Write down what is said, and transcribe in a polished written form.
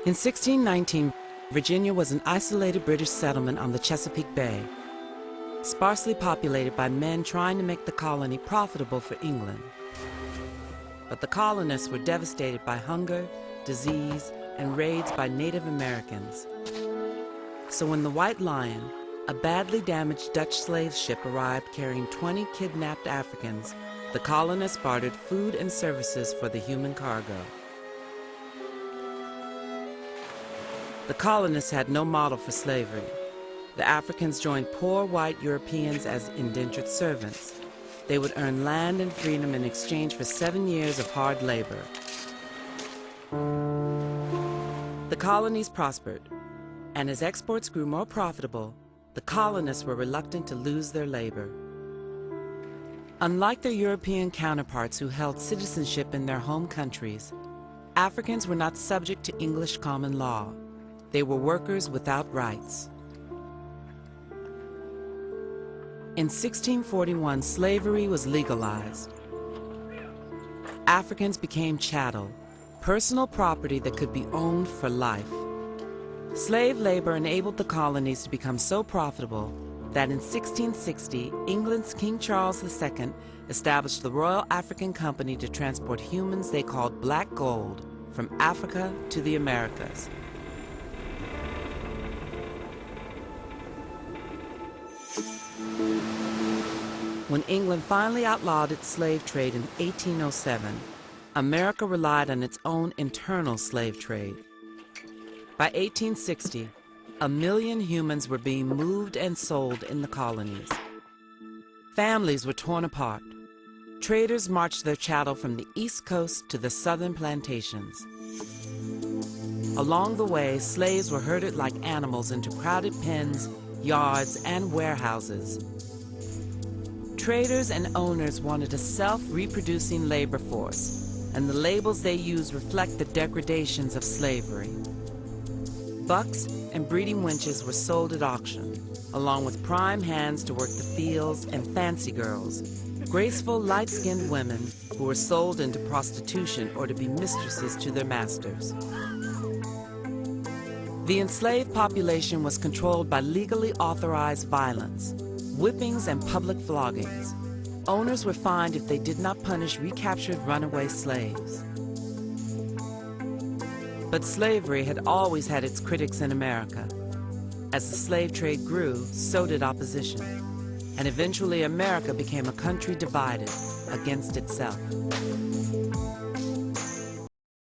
In 1619, Virginia was an isolated British settlement on the Chesapeake Bay, sparsely populated by men trying to make the colony profitable for England. But the colonists were devastated by hunger, disease, and raids by Native Americans. So when the White Lion, a badly damaged Dutch slave ship, arrived carrying 20 kidnapped Africans, the colonists bartered food and services for the human cargo. The colonists had no model for slavery. The Africans joined poor white Europeans as indentured servants. They would earn land and freedom in exchange for 7 years of hard labor. The colonies prospered, and as exports grew more profitable, the colonists were reluctant to lose their labor. Unlike their European counterparts who held citizenship in their home countries, Africans were not subject to English common law. They were workers without rights. In 1641, slavery was legalized. Africans became chattel, personal property that could be owned for life. Slave labor enabled the colonies to become so profitable that in 1660, England's King Charles II established the Royal African Company to transport humans they called black gold from Africa to the Americas. When England finally outlawed its slave trade in 1807, America relied on its own internal slave trade. By 1860, 1 million humans were being moved and sold in the colonies. Families were torn apart. Traders marched their chattel from the East Coast to the southern plantations. Along the way, slaves were herded like animals into crowded pens, yards, and warehouses. Traders and owners wanted a self-reproducing labor force, and the labels they used reflect the degradations of slavery. Bucks and breeding wenches were sold at auction, along with prime hands to work the fields and fancy girls, graceful, light-skinned women who were sold into prostitution or to be mistresses to their masters. The enslaved population was controlled by legally authorized violence, whippings and public floggings. Owners were fined if they did not punish recaptured runaway slaves. But slavery had always had its critics in America. As the slave trade grew, so did opposition. And eventually America became a country divided against itself.